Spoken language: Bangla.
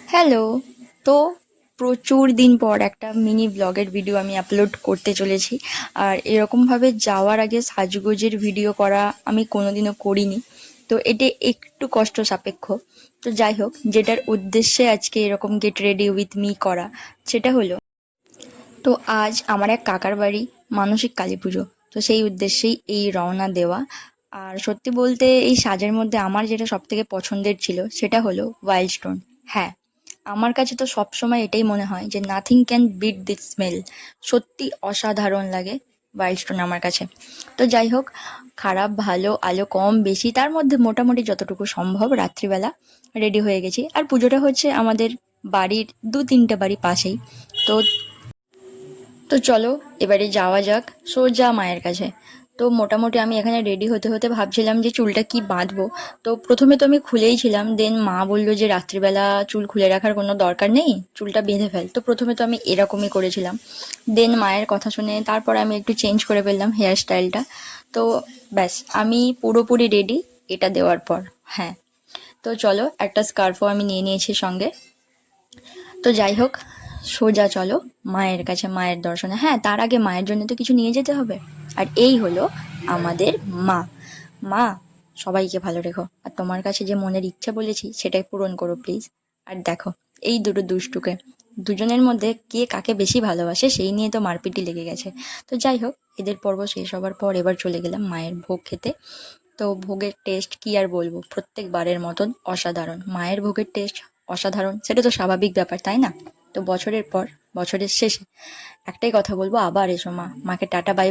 হ্যালো। তো প্রচুর দিন পর একটা মিনি ব্লগের ভিডিও আমি আপলোড করতে চলেছি। আর এরকমভাবে যাওয়ার আগে সাজগোজের ভিডিও করা আমি কোনোদিনও করিনি। তো এটা একটু কষ্ট সাপেক্ষ। তো যাই হোক, যেটার উদ্দেশ্যে আজকে এরকম গেট রেডি উইথ মি করা, সেটা হলো, তো আজ আমার এক কাকার বাড়ি মানসিক কালী পুজো। তো সেই উদ্দেশ্যেই এই রওনা দেওয়া। আর সত্যি বলতে এই সাজের মধ্যে আমার যেটা সব থেকে পছন্দের ছিল সেটা হলো ওয়াইল্ড স্টোন। হ্যাঁ, আমার কাছে তো সবসময় এটাই মনে হয় যে nothing can bit this smell. সত্যি অসাধারণ লাগে ওয়াইল্ড স্টোন আমার কাছে। তো যাই হোক, খারাপ ভালো আলো কম বেশি তার মধ্যে মোটামুটি যতটুকু সম্ভব রাত্রিবেলা রেডি হয়ে গেছি। আর পুজোটা হচ্ছে আমাদের বাড়ির 2-3টে বাড়ি পাশেই। তো তো চলো এবারে যাওয়া যাক সোজা মায়ের কাছে। তো মোটামুটি আমি এখানে রেডি হতে হতে ভাবছিলাম যে চুলটা কি বাঁধবো। তো প্রথমে তো আমি খুলেই ছিলাম, দেন মা বললো যে রাত্রিবেলা চুল খুলে রাখার কোনো দরকার নেই, চুলটা বেঁধে ফেল। তো প্রথমে তো আমি এরকমই করেছিলাম, দেন মায়ের কথা শুনে তারপর আমি একটু চেঞ্জ করে ফেললাম হেয়ার স্টাইলটা। তো ব্যাস, আমি পুরোপুরি রেডি এটা দেওয়ার পর। হ্যাঁ, তো চলো, একটা স্কার্ফও আমি নিয়ে নিয়েছি সঙ্গে। তো যাই হোক, সোজা চলো মায়ের কাছে, মায়ের দর্শনে। হ্যাঁ, তার আগে মায়ের জন্য তো কিছু নিয়ে যেতে হবে। আর এই হলো আমাদের মা। মা, সবাইকে ভালো রেখো, আর তোমার কাছে যে মনের ইচ্ছা বলেছি সেটাই পূরণ করো প্লিজ। আর দেখো, এই দুটো দুষ্টুকে, দুজনের মধ্যে কে কাকে বেশি ভালোবাসে সেই নিয়ে তো মারপিটি লেগে গেছে। তো যাই হোক, এদের পর্ব শেষ হবার পর এবার চলে গেলাম মায়ের ভোগ খেতে। তো ভোগের টেস্ট কি আর বলবো, প্রত্যেকবারের মতন অসাধারণ। মায়ের ভোগের টেস্ট অসাধারণ, সেটা তো স্বাভাবিক ব্যাপার, তাই না? তো বছরের পর বছরের শেষে একটাই কথা বলবো, আবার এসো মা, মাকে টাটা বাই।